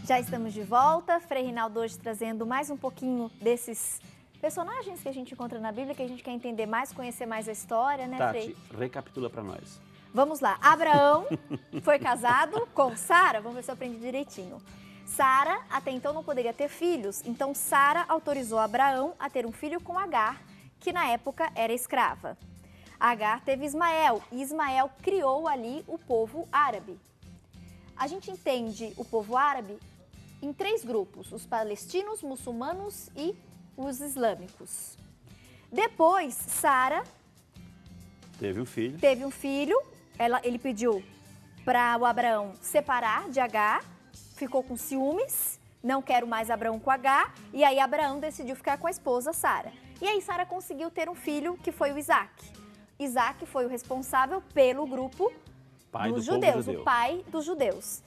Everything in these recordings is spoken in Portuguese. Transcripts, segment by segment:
Já estamos de volta, Frei Rinaldo hoje trazendo mais um pouquinho desses personagens que a gente encontra na Bíblia, que a gente quer entender mais, conhecer mais a história, né, Frei? Tati, recapitula para nós. Vamos lá, Abraão foi casado com Sara, vamos ver se eu aprendi direitinho. Sara até então não poderia ter filhos, então Sara autorizou Abraão a ter um filho com Agar, que na época era escrava. Agar teve Ismael e Ismael criou ali o povo árabe. A gente entende o povo árabe em 3 grupos, os palestinos, muçulmanos e os islâmicos. Depois, Sara Teve um filho. Ele pediu para o Abraão separar de Agar, ficou com ciúmes, não quero mais Abraão com Agar, e aí Abraão decidiu ficar com a esposa Sara. E aí Sara conseguiu ter um filho que foi o Isaac. Isaac foi o responsável pelo grupo dos judeus, o pai dos judeus.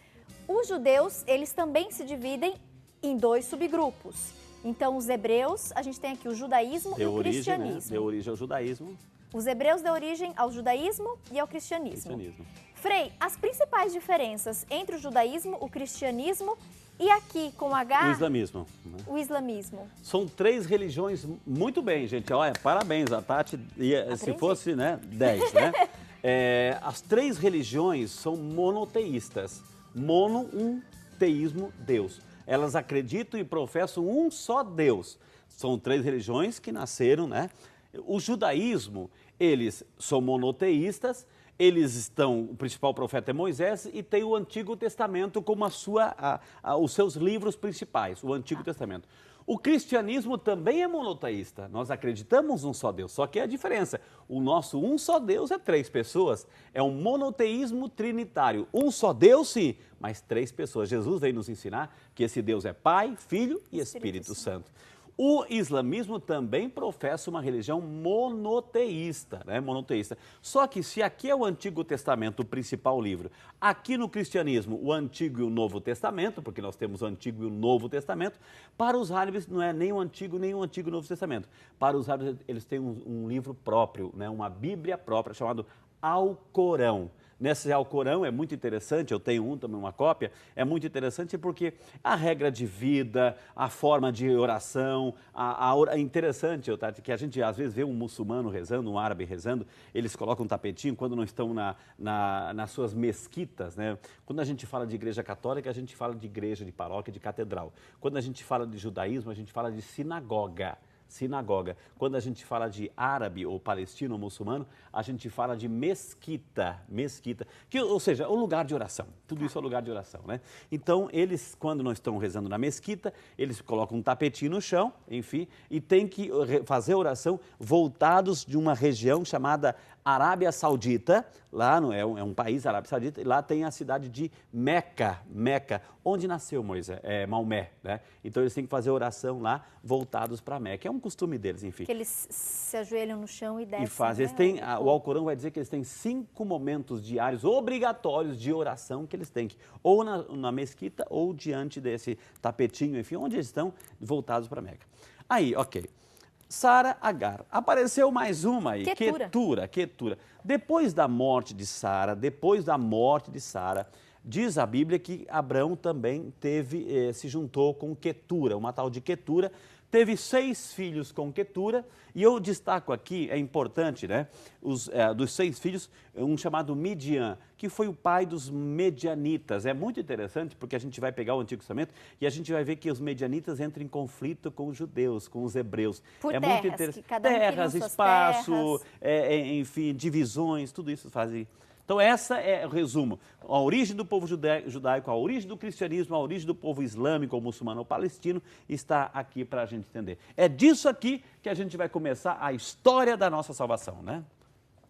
Os judeus, eles também se dividem em 2 subgrupos. Então, os hebreus, a gente tem aqui o judaísmo e o cristianismo. Deu origem ao judaísmo. Os hebreus dão origem ao judaísmo e ao cristianismo. Frei, as principais diferenças entre o judaísmo, o cristianismo e aqui com Agar... O islamismo. Né? O islamismo. São 3 religiões muito bem, gente. Olha, parabéns, a Tati, se fosse, né, 10, né? As 3 religiões são monoteístas. Mono, um, teísmo, Deus. Elas acreditam e professam um só Deus. São 3 religiões que nasceram, né? O judaísmo, eles são monoteístas, o principal profeta é Moisés e tem o Antigo Testamento como os seus livros principais, o Antigo Testamento. O cristianismo também é monoteísta, nós acreditamos um só Deus, só que é a diferença, o nosso um só Deus é 3 pessoas, é um monoteísmo trinitário, um só Deus sim, mas 3 pessoas. Jesus veio nos ensinar que esse Deus é Pai, Filho e Espírito Santo. O islamismo também professa uma religião monoteísta, né? Monoteísta. Só que se aqui é o Antigo Testamento, o principal livro, aqui no cristianismo o Antigo e o Novo Testamento, porque nós temos o Antigo e o Novo Testamento, para os árabes não é nem o Antigo e o Novo Testamento. Para os árabes eles têm um livro próprio, né? Uma Bíblia própria, chamado Alcorão. Nesse Alcorão é muito interessante, eu tenho também uma cópia, é muito interessante porque a regra de vida, a forma de oração, é interessante, Tati, que a gente às vezes vê um muçulmano rezando, um árabe rezando, eles colocam um tapetinho quando não estão nas suas mesquitas, né? Quando a gente fala de igreja católica, a gente fala de igreja, de paróquia, de catedral. Quando a gente fala de judaísmo, a gente fala de sinagoga. Quando a gente fala de árabe ou palestino ou muçulmano, a gente fala de mesquita, ou seja, o lugar de oração. Tudo isso é o lugar de oração, né? Então, eles, quando não estão rezando na mesquita, eles colocam um tapetinho no chão, enfim, e tem que fazer oração voltados de uma região chamada Arábia Saudita, lá é um país, Arábia Saudita, e lá tem a cidade de Meca, onde nasceu Maomé, né? Então eles têm que fazer oração lá, voltados para Meca. É um costume deles, enfim. Que eles se ajoelham no chão e descem. E fazem. Né? O Alcorão vai dizer que eles têm 5 momentos diários obrigatórios de oração que eles têm que, ou na mesquita, ou diante desse tapetinho, enfim, onde eles estão voltados para Meca. Aí, ok. Sara, Agar. Apareceu mais uma aí, Quetura. Depois da morte de Sara, diz a Bíblia que Abraão também se juntou com Quetura, uma tal de Quetura. Teve 6 filhos com Quetura, e eu destaco aqui, é importante, né? Dos 6 filhos, um chamado Midian, que foi o pai dos medianitas. É muito interessante porque a gente vai pegar o Antigo Testamento e a gente vai ver que os medianitas entram em conflito com os judeus, com os hebreus. Muito interessante. Terras, espaço, enfim, divisões, tudo isso fazem. Então, essa é o resumo. A origem do povo judaico, a origem do cristianismo, a origem do povo islâmico, ou muçulmano, ou palestino, está aqui para a gente entender. É disso aqui que a gente vai começar a história da nossa salvação, né?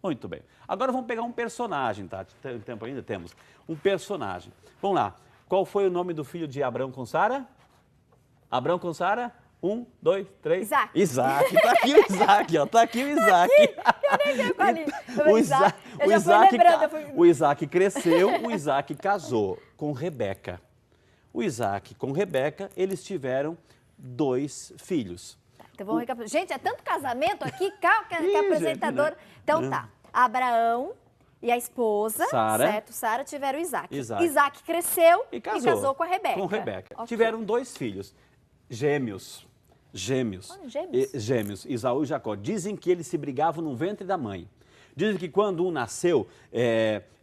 Muito bem. Agora vamos pegar um personagem, tá? Tem tempo ainda? Temos. Um personagem. Vamos lá. Qual foi o nome do filho de Abraão com Sara? Abraão com Sara? 1, 2, 3. Isaac. Tá aqui o Isaac, ó. Tá aqui o Isaac. Eu nem sei qual ali. O Isaac cresceu, o Isaac casou com Rebeca. O Isaac com Rebeca, eles tiveram 2 filhos. Então vamos recapitular. Gente, é tanto casamento aqui, que a apresentadora... Né? Então tá, Abraão e a esposa, Sara, certo? Sara tiveram Isaac. Isaac. Isaac cresceu E e casou. casou com a Rebeca. Com Rebeca. Ok. Tiveram 2 filhos, gêmeos. Gêmeos. Gêmeos? Gêmeos, Esaú e Jacó. Dizem que eles se brigavam no ventre da mãe. Dizem que quando um nasceu,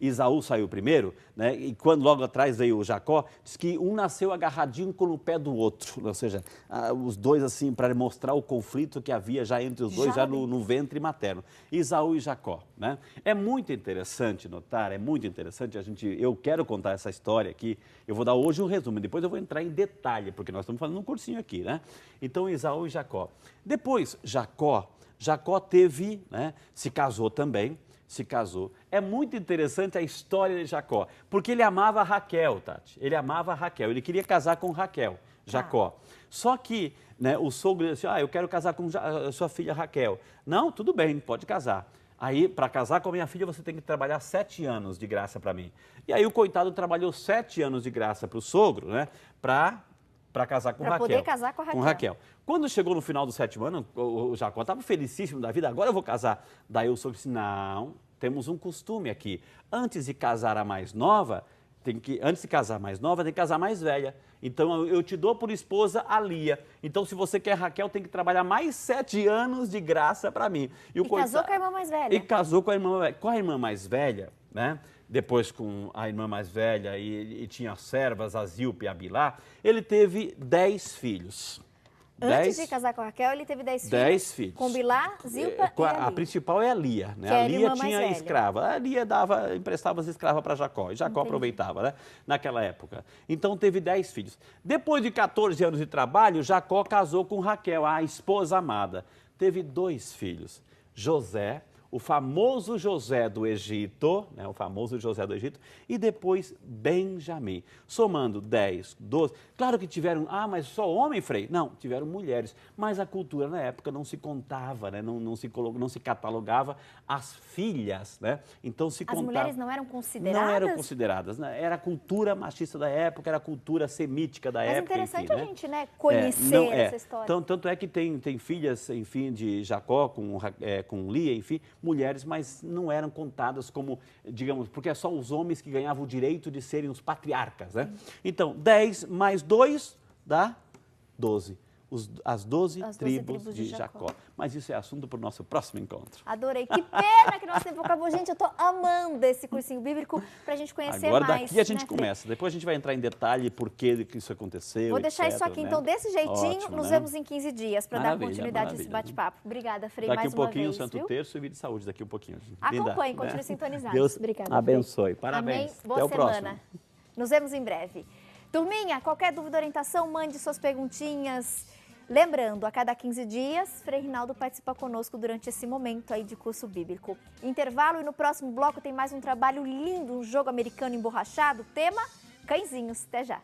Esaú saiu primeiro, né? E quando logo atrás veio o Jacó, diz que um nasceu agarradinho com o pé do outro. Ou seja, os dois assim, para mostrar o conflito que havia já entre os dois, já no ventre materno. Esaú e Jacó, né? É muito interessante notar, é muito interessante, eu quero contar essa história aqui, eu vou dar hoje um resumo, depois eu vou entrar em detalhe, porque nós estamos falando um cursinho aqui, né? Então, Esaú e Jacó. Depois, Jacó teve, né, se casou também, É muito interessante a história de Jacó, porque ele amava Raquel, Tati. Ele amava Raquel, ele queria casar com Raquel, Jacó. Só que, né, o sogro disse, eu quero casar com a sua filha Raquel. Não, tudo bem, pode casar. Aí, para casar com a minha filha, você tem que trabalhar 7 anos de graça para mim. E aí o coitado trabalhou 7 anos de graça para o sogro, né, para casar com Raquel. Para poder casar com Raquel. Quando chegou no final do 7º ano, o Jacó estava felicíssimo da vida, agora eu vou casar. Daí o sogro disse, não, temos um costume aqui. Antes de casar a mais nova, tem que casar mais velha. Então eu te dou por esposa a Lia. Então se você quer Raquel, tem que trabalhar mais 7 anos de graça para mim. E casou com a irmã mais velha. E casou com a irmã mais velha, né? Depois com a irmã mais velha e tinha servas, a Zilpa e a Bilá, ele teve 10 filhos. Antes de casar com a Raquel, ele teve 10 filhos. 10 filhos. Com Bilá, Zilpa e a Lia. A principal é a Lia, né? Que A Lia a tinha escrava. A Lia emprestava as escravas para Jacó. E Jacó aproveitava, né? Naquela época. Então teve 10 filhos. Depois de 14 anos de trabalho, Jacó casou com Raquel, a esposa amada. Teve 2 filhos. José, o famoso José do Egito, né, e depois Benjamim. Somando 10, 12. Claro que tiveram, mas só homem, Frei? Não, tiveram mulheres. Mas a cultura na época não se contava, né, não se catalogava as filhas, né? Então se contava. As mulheres não eram consideradas? Não eram consideradas, né? Era a cultura machista da época, era a cultura semítica da época. Mas interessante enfim, a gente, né, conhecer essa história. Tanto é que tem filhas, enfim, de Jacó com Lia, enfim, mulheres, mas não eram contadas como, digamos, porque é só os homens que ganhavam o direito de serem os patriarcas, né? Então, 10 mais 2 dá 12. As 12 tribos de Jacó. Mas isso é assunto para o nosso próximo encontro. Adorei. Que pena que nosso tempo acabou. Gente, eu estou amando esse cursinho bíblico para a gente conhecer Agora, mais. daqui a gente começa. Depois a gente vai entrar em detalhe por que isso aconteceu, Vou deixar isso aqui, né? então, desse jeitinho. Ótimo, nos né? vemos em 15 dias para dar continuidade a esse bate-papo. Obrigada, Frei, mais uma vez. Daqui um pouquinho, o Santo Terço e Vida de Saúde. Daqui um pouquinho. Acompanhe, continue sintonizados. Deus Obrigada, abençoe. Frei. Parabéns. Amém. Boa semana. Nos vemos em breve. Turminha, qualquer dúvida ou orientação, mande suas perguntinhas. Lembrando, a cada 15 dias, Frei Rinaldo participa conosco durante esse momento aí de curso bíblico. Intervalo e no próximo bloco tem mais um trabalho lindo, um jogo americano emborrachado, tema cãezinhos. Até já!